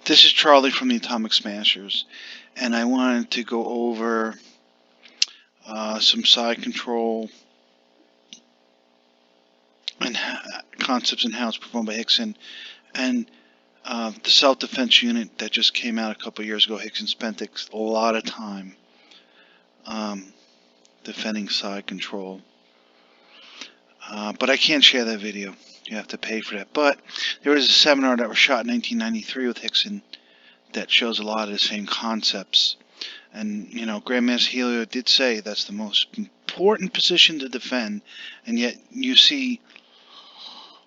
This is Charlie from the Atomic Smashers, and I wanted to go over some side control and concepts and how it's performed by Rickson, and the self-defense unit that just came out a couple years ago. Rickson spent a lot of time defending side control, but I can't share that video. You have to pay for that. But there was a seminar that was shot in 1993 with Rickson that shows a lot of the same concepts. And, you know, Grandmaster Helio did say that's the most important position to defend, and yet you see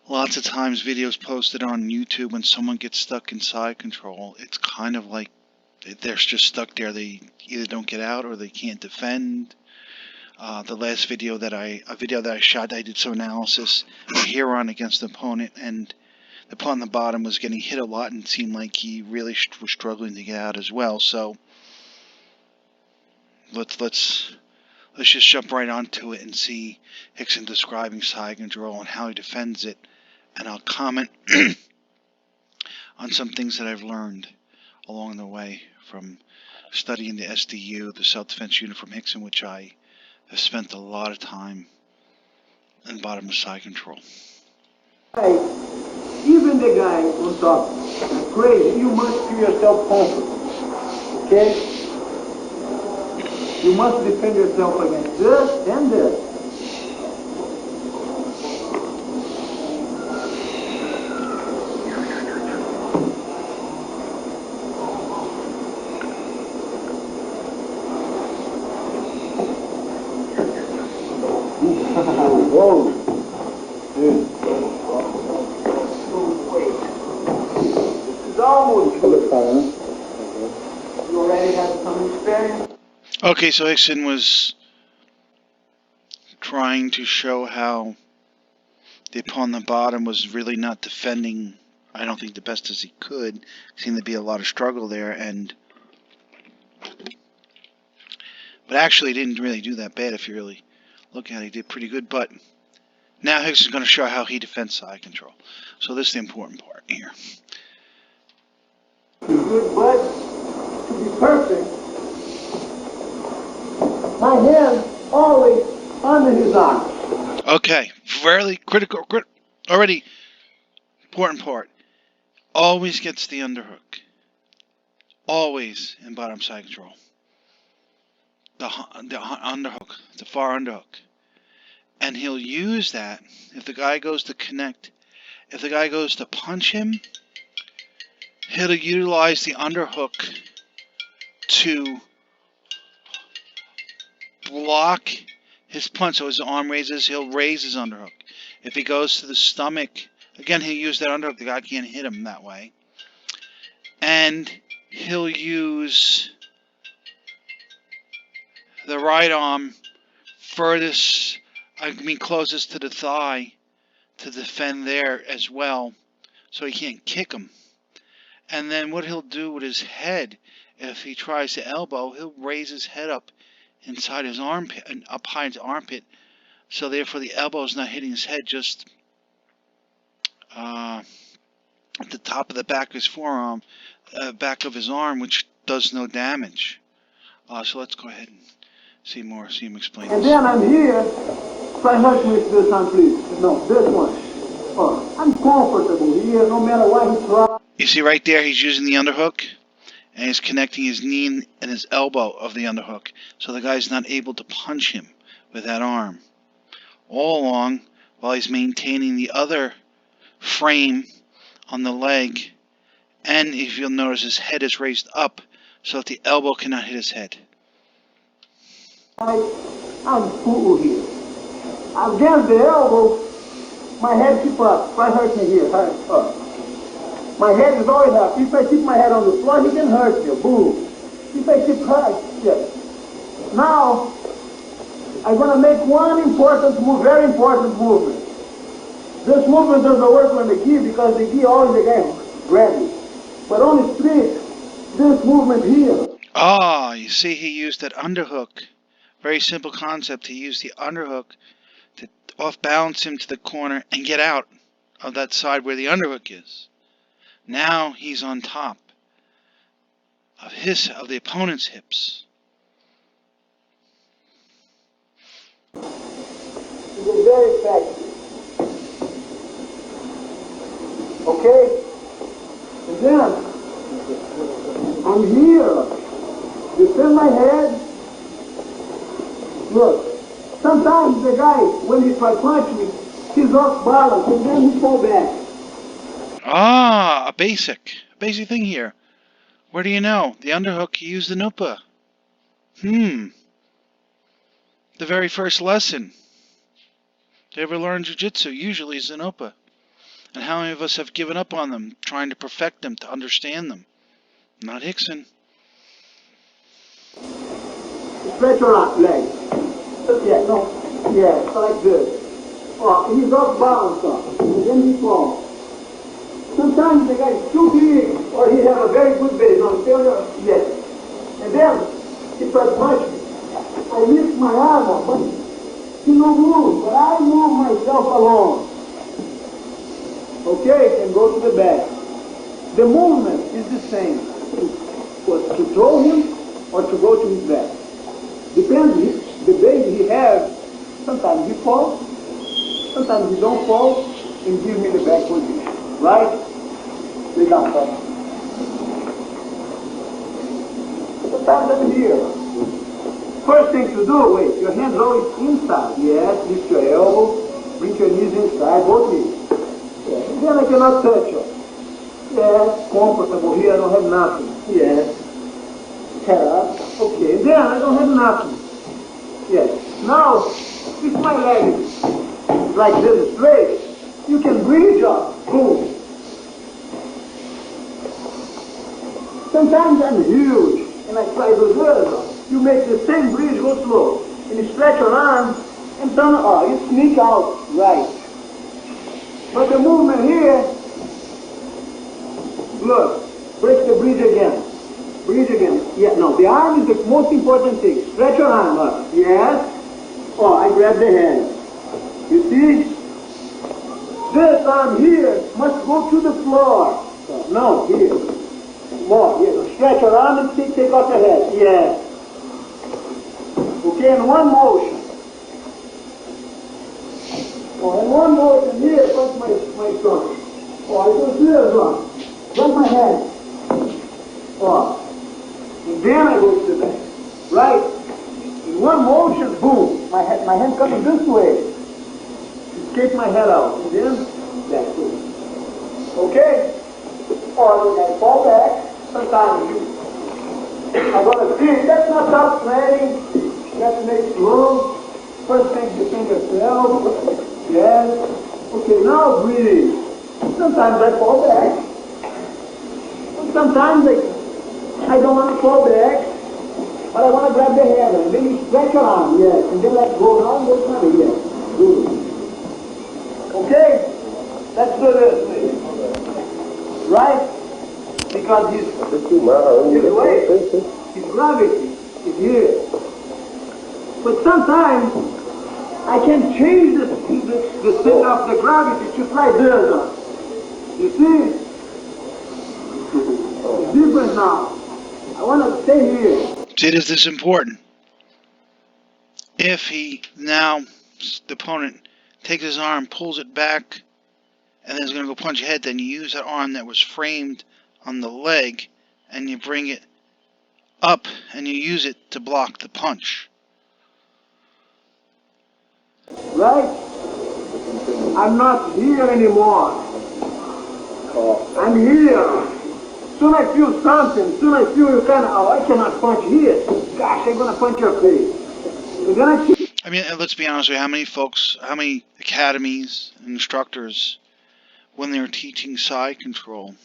lots of times videos posted on YouTube when someone gets stuck in side control. It's kind of like they're just stuck there. They either don't get out or they can't defend. The last video that I shot, I did some analysis, a Huron against the opponent, and the opponent on the bottom was getting hit a lot and it seemed like he really was struggling to get out as well. So let's just jump right onto it and see Rickson describing side control and how he defends it, and I'll comment on some things that I've learned along the way from studying the SDU, the self-defense unit from Rickson, which I have spent a lot of time in the bottom of side control. Even the guy on top is crazy, you must feel yourself confident, okay? You must defend yourself against this and this. Whoa. This is almost good. You already have some experience? Okay, so Rickson was trying to show how the opponent on the bottom was really not defending, I don't think, the best as he could. Seemed to be a lot of struggle there, but actually he didn't really do that bad if you really look at it. He did pretty good, but now Rickson's going to show how he defends side control. So this is the important part here. Good, but to be perfect, my hand always under his arm. Okay, fairly critical, already important part. Always gets the underhook. Always in bottom side control. The underhook, the far underhook. And he'll use that if the guy goes to connect. If the guy goes to punch him, he'll utilize the underhook to block his punch. So his arm raises, he'll raise his underhook. If he goes to the stomach, again, he'll use that underhook. The guy can't hit him that way. And he'll use the right arm furthest, closest to the thigh to defend there as well, so he can't kick him. And then what he'll do with his head, if he tries to elbow, he'll raise his head up inside his armpit and up high his armpit, so therefore the elbow is not hitting his head, just at the top of the back of his forearm, back of his arm, which does no damage. So let's go ahead and see him explain And this. then I'm here, try hurt me with this one, please. No, this one. Oh, I'm comfortable here, no matter what he tries. You see right there, he's using the underhook, and he's connecting his knee and his elbow of the underhook, so the guy's not able to punch him with that arm. All along, while he's maintaining the other frame on the leg, and if you'll notice, his head is raised up so that the elbow cannot hit his head. I'm full here. Against the elbow, my head keep up. Try hurt me here, up. My head is always up. If I keep my head on the floor, he can hurt me. Boom. If I keep hurt, yes. Now, I'm going to make one important move, very important movement. This movement doesn't work on the gi because the gi always again grab me. But on the street, this movement here. Ah, you see he used that underhook. Very simple concept. He used the underhook to off balance him to the corner and get out of that side where the underhook is. Now he's on top. of the opponent's hips. It is very effective. Okay? And then, I'm here. You feel my head? Look, sometimes the guy, when he tries to punch me, he's off balance and then he falls back. Ah, a basic thing here. Where do you know? The underhook, you use the nupa. The very first lesson to ever learn jiu-jitsu usually is the nupa. And how many of us have given up on them, trying to perfect them, to understand them? Not Rickson. Stretch your leg. Yeah, no. Yeah, like this. Oh, he's off balance, and then he falls. Sometimes the guy is too big, or he has a very good base. No, failure, yes. And then, he tries to punch me. I lift my arm up, but he don't move, but I move myself alone. Okay, and go to the back. The movement is the same. To throw him or to go to his back. Depends the base he has. Sometimes he falls, sometimes he don't fall, and give me the back position. Right? Lay down, brother. Sometimes I'm here. First thing to do, wait, your hands always inside. Yes, lift your elbow, bring your knees inside, both knees. Yeah. Then I cannot touch you. Yes, comfortable here, I don't have nothing. Yes. Head up. Okay, then I don't have nothing. Yes. Now, if my leg is like this straight, you can bridge up. Boom. Sometimes I'm huge, and I try to do this. You make the same bridge go slow. And you stretch your arm, and turn, you sneak out right. But the movement here, look, break the bridge again. Bridge again. Yeah, no, the arm is the most important thing. Stretch your arm up. Yes. Oh, I grab the hand. You see? This arm here must go to the floor. No, here. More. Here. Stretch your arm and take off your head. Yes. Okay, in one motion. Oh, in one motion here, punch my stomach. Oh, I do this one. Run my hand. Oh. And then I go to the back. Right? In one motion, boom. My hand coming this way. Escape my head out. And then, back. Okay? Or I fall back. Sometimes I'm going to see. That's not tough training. That's make slow. First thing, defend yourself. Yes. Okay, now breathe. Sometimes I fall back. Sometimes I don't want to fall back, but I want to grab the handle. And then you stretch your arm, yes. And then let go down, go down, yes. Good. Okay? Let's do this, please. Right? Because his weight, his gravity is here. But sometimes I can change the center of the gravity to like this. You see? It's different now. I want to stay here. See, this is important. If he now, the opponent, takes his arm, pulls it back, and then is going to go punch ahead, then you use that arm that was framed on the leg, and you bring it up, and you use it to block the punch. Right? I'm not here anymore. I'm here. Soon I feel something. Soon I feel you kind of, I cannot punch here. Gosh, I'm going to punch your face. And then I mean, let's be honest with you, how many academies and instructors, when they're teaching side control,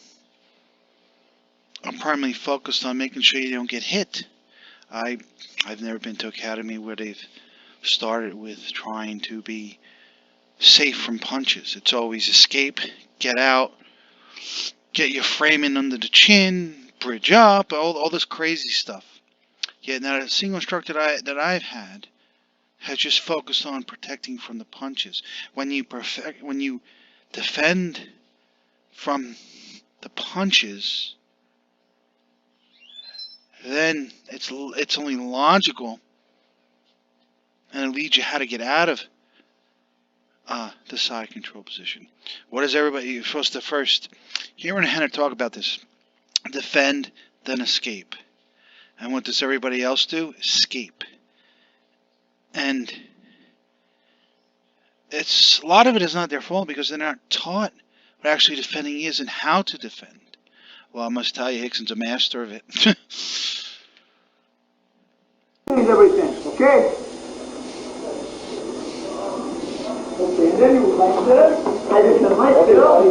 are primarily focused on making sure you don't get hit. I've never been to an academy where they've started with trying to be safe from punches. It's always escape, get out, get your framing under the chin, bridge up, all this crazy stuff. Yet not a single instructor that I've had has just focused on protecting from the punches. When you defend from the punches, then it's only logical, and it leads you how to get out of the side control position. What is everybody? You're supposed to first, here and Hannah talk about this, defend, then escape. And what does everybody else do? Escape. And a lot of it is not their fault because they're not taught what actually defending is and how to defend. Well, I must tell you, Rickson's a master of it. Everything, okay? Okay, and then you like this. I defend myself.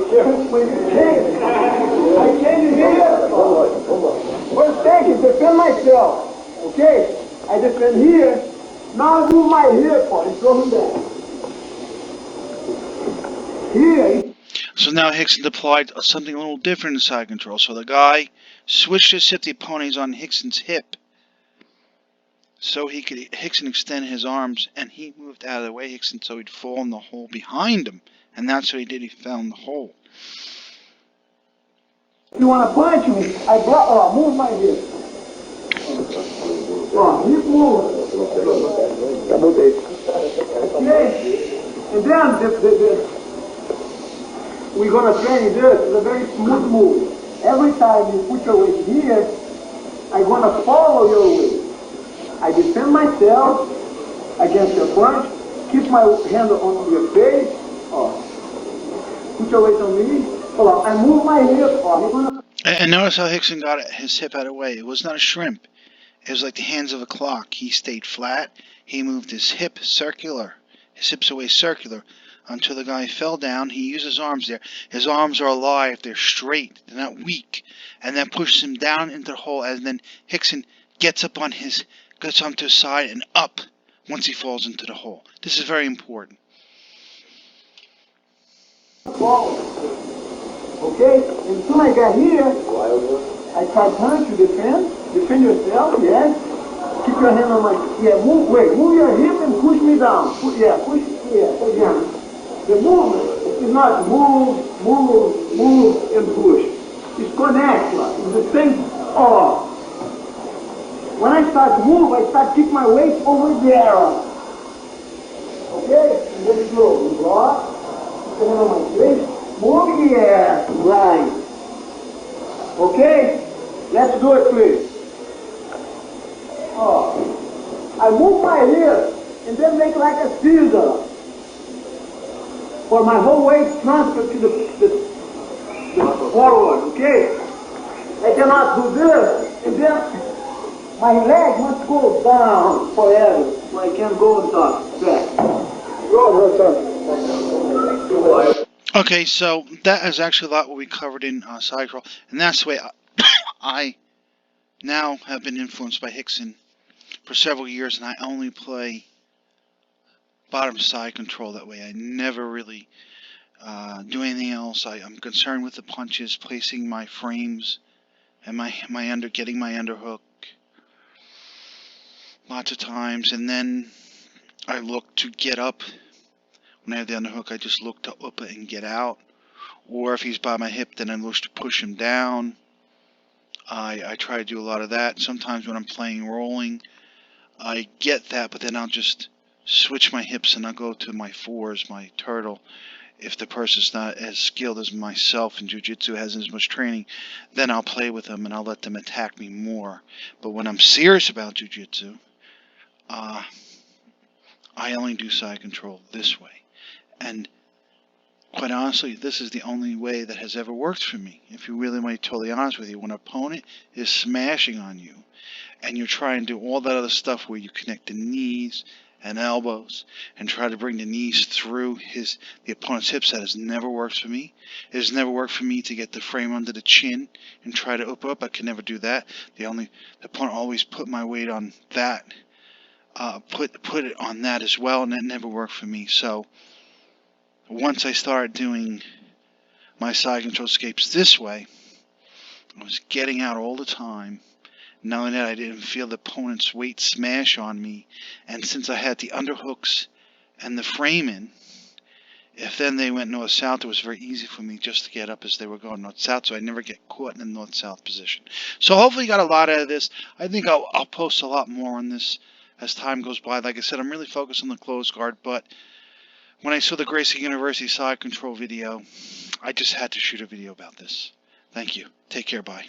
I change it here. First thing is defend myself. Okay? I defend here. Now I move my hip and throw him down. Here. So now Rickson deployed something a little different in side control. So the guy switched his hip, the opponent's on Rickson's hip. So Rickson extend his arms, and he moved out of the way, Rickson, so he'd fall in the hole behind him. And that's what he did, he fell in the hole. You want to punch me? I block, move my hip. Keep moving. Okay? And then we're going to train this. It's a very smooth move. Every time you put your weight here, I'm going to follow your weight. I defend myself against your punch. Keep my hand on your face. Put your weight on me. Hold on. I move my hip. And notice how Rickson got his hip out of the way. It was not a shrimp. It was like the hands of a clock. He stayed flat. He moved his hips away circular, until the guy fell down. He used his arms there. His arms are alive. They're straight. They're not weak. And that pushes him down into the hole. And then Rickson gets onto his side and up once he falls into the hole. This is very important. Okay? And soon I got here, I try to punch you, defend yourself, yes. Keep your hand on my, move your hip and push me down. Push, again. The movement is not move, and push. It's connect, it's the same, When I start to move, I start to keep my weight over there. Okay? And then slow, block, put your hand on my face, move, right. Okay? Let's do it, please. I move my hip and then make like a scissor. For my whole weight transfer to the forward, okay? I cannot do this and then my leg must go down forever. So I can't go on top. Okay, so that is actually a lot what we covered in side control, and that's the way I now have been influenced by Rickson for several years, and I only play bottom side control that way. I never really do anything else. I'm concerned with the punches, placing my frames, and getting my underhook lots of times, and then I look to get up. When I have the underhook, I just look to up it and get out. Or if he's by my hip, then I look to push him down. I try to do a lot of that. Sometimes when I'm playing rolling, I get that, but then I'll just switch my hips and I'll go to my fours, my turtle. If the person's not as skilled as myself in jiu-jitsu, hasn't as much training, then I'll play with them and I'll let them attack me more. But when I'm serious about jiu-jitsu, I only do side control this way. And quite honestly, this is the only way that has ever worked for me. If you really want to be totally honest with you, when an opponent is smashing on you, and you're trying to do all that other stuff where you connect the knees and elbows and try to bring the knees through the opponent's hips, that has never worked for me. It has never worked for me to get the frame under the chin and try to open up. I can never do that. The opponent always put my weight on that, put it on that as well, and that never worked for me. So once I started doing my side control escapes this way, I was getting out all the time. Not only that, I didn't feel the opponent's weight smash on me, and since I had the underhooks and the frame in, if then they went north-south, it was very easy for me just to get up as they were going north-south, so I never get caught in a north-south position. So hopefully you got a lot out of this. I think I'll post a lot more on this as time goes by. Like I said, I'm really focused on the closed guard, but when I saw the Gracie University side control video, I just had to shoot a video about this. Thank you. Take care. Bye.